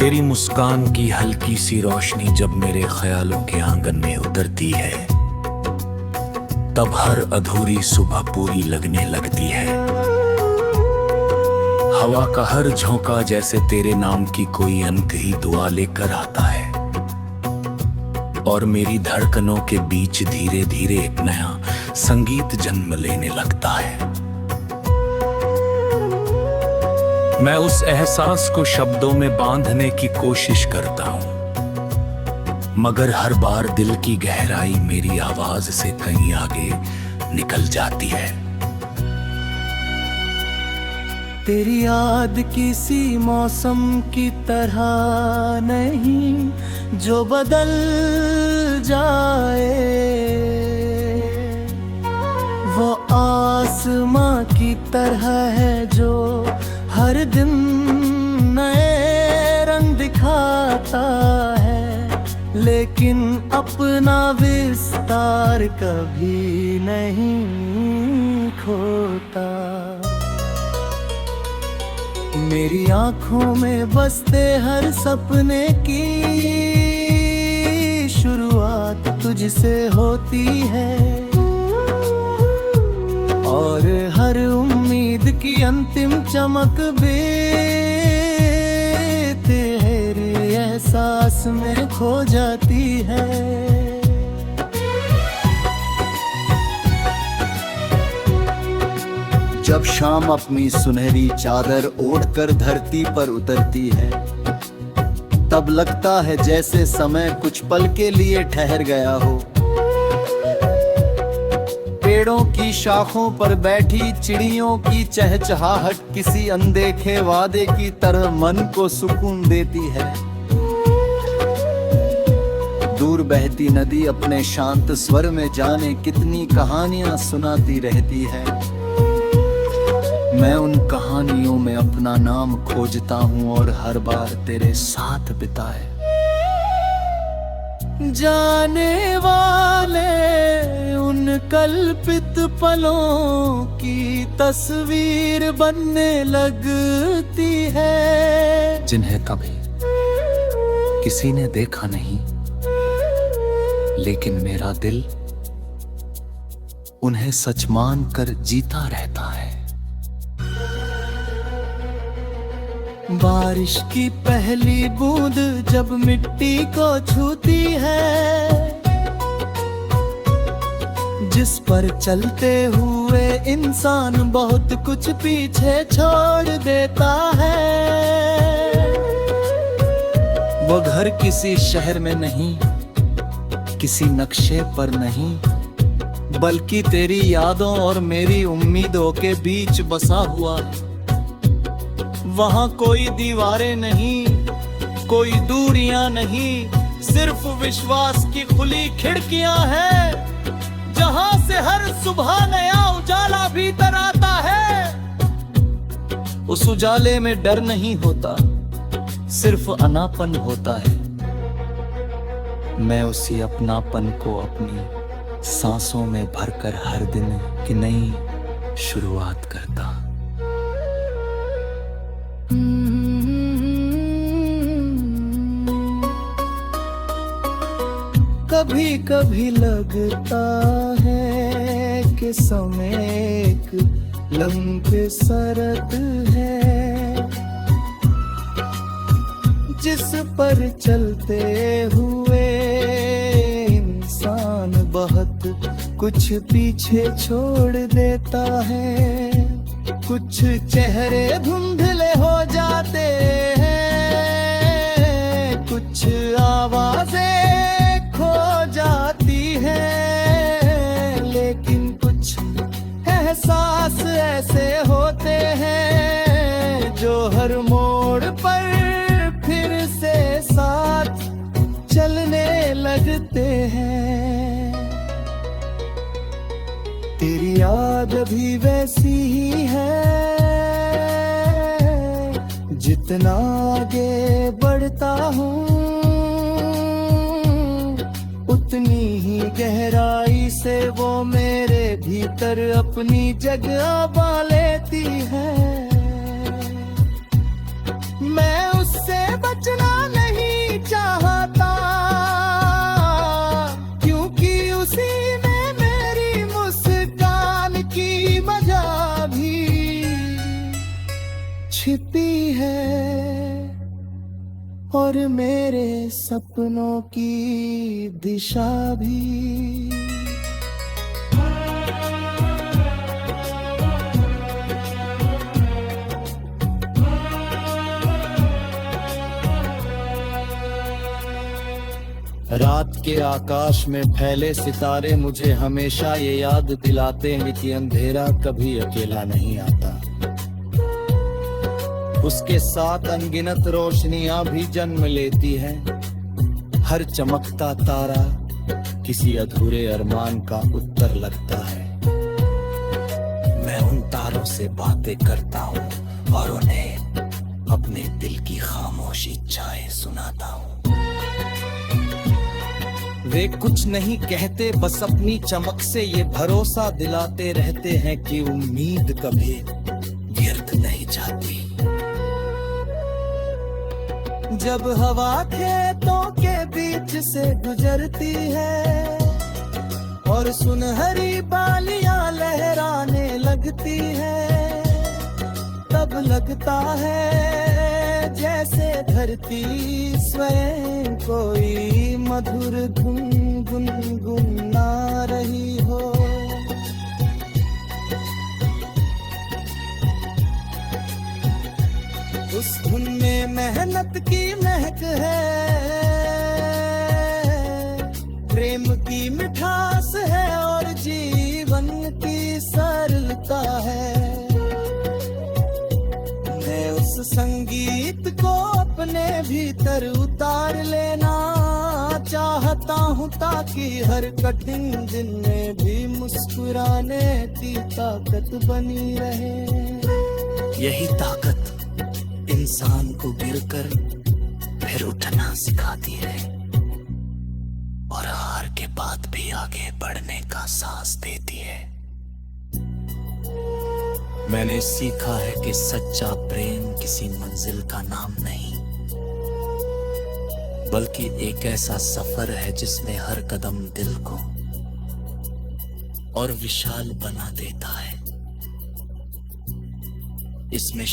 तेरी मुस्कान की हल्की सी रोशनी जब मेरे ख्यालों के आंगन में उतरती है, तब हर अधूरी सुबह पूरी लगने लगती है। हवा का हर झोंका जैसे तेरे नाम की कोई अनकही दुआ लेकर आता है, और मेरी धड़कनों के बीच धीरे धीरे एक नया संगीत जन्म लेने लगता है। मैं उस एहसास को शब्दों में बांधने की कोशिश करता हूं, मगर हर बार दिल की गहराई मेरी आवाज से कहीं आगे निकल जाती है। तेरी याद किसी मौसम की तरह नहीं जो बदल जाए, वो आसमां की तरह है जो हर दिन नए रंग दिखाता है, लेकिन अपना विस्तार कभी नहीं खोता। मेरी आंखों में बसते हर सपने की शुरुआत तुझसे होती है, और हर उम्मीद की अंतिम चमक भी तेरे एहसास में खो जाती है। जब शाम अपनी सुनहरी चादर ओढ़कर धरती पर उतरती है, तब लगता है जैसे समय कुछ पल के लिए ठहर गया हो। पेड़ों की शाखों पर बैठी चिड़ियों की चहचहाहट किसी अनदेखे वादे की तरह मन को सुकून देती है। दूर बहती नदी अपने शांत स्वर में जाने कितनी कहानियां सुनाती रहती है। मैं उन कहानियों में अपना नाम खोजता हूँ और हर बार तेरे साथ बिताए जाने वाले उन कल्पित पलों की तस्वीर बनने लगती है, जिन्हें कभी किसी ने देखा नहीं, लेकिन मेरा दिल उन्हें सच मान कर जीता रहता है। बारिश की पहली बूंद जब मिट्टी को छूती है, जिस पर चलते हुए इंसान बहुत कुछ पीछे छोड़ देता है। वो घर किसी शहर में नहीं, किसी नक्शे पर नहीं, बल्कि तेरी यादों और मेरी उम्मीदों के बीच बसा हुआ है। वहाँ कोई दीवारें नहीं, कोई दूरियां नहीं, सिर्फ विश्वास की खुली खिड़कियां हैं, जहां से हर सुबह नया उजाला भीतर आता है। उस उजाले में डर नहीं होता, सिर्फ अनापन होता है। मैं उसी अपनापन को अपनी सांसों में भरकर हर दिन की नई शुरुआत करता। कभी कभी लगता है कि समय एक लंबे सरत है, जिस पर चलते हुए इंसान बहुत कुछ पीछे छोड़ देता है। कुछ चेहरे धुंधले हो जाते हैं, कुछ आवाजें खो जाती हैं, लेकिन कुछ एहसास ऐसे होते हैं जो हर मोड़ पर फिर से साथ चलने लगते हैं। तेरी याद भी वैसी ही है, जितना आगे बढ़ता हूँ उतनी ही गहराई से वो मेरे भीतर अपनी जगह पा लेती है। मैं उससे बचना छिपी है और मेरे सपनों की दिशा भी। रात के आकाश में फैले सितारे मुझे हमेशा ये याद दिलाते हैं कि अंधेरा कभी अकेला नहीं आता। उसके साथ अनगिनत रोशनियां भी जन्म लेती हैं। हर चमकता तारा किसी अधूरे अरमान का उत्तर लगता है। मैं उन तारों से बातें करता हूँ और उन्हें अपने दिल की खामोश इच्छाएं सुनाता हूँ। वे कुछ नहीं कहते, बस अपनी चमक से ये भरोसा दिलाते रहते हैं कि उम्मीद कभी व्यर्थ नहीं जाती। जब हवा खेतों के बीच से गुजरती है और सुनहरी बालियां लहराने लगती है, तब लगता है जैसे धरती स्वयं कोई मधुर धुन गुनगुना रही हो। उस धुन में मेहनत की महक है, प्रेम की मिठास है और जीवन की सरलता है। मैं उस संगीत को अपने भीतर उतार लेना चाहता हूँ, ताकि हर कठिन दिन में भी मुस्कुराने की ताकत बनी रहे। यही ताकत इंसान को गिरकर फिर उठना सिखाती है और हार के बाद भी आगे बढ़ने का साहस देती है। मैंने सीखा है कि सच्चा प्रेम किसी मंजिल का नाम नहीं, बल्कि एक ऐसा सफर है जिसमें हर कदम दिल को और विशाल बना देता है। इसमें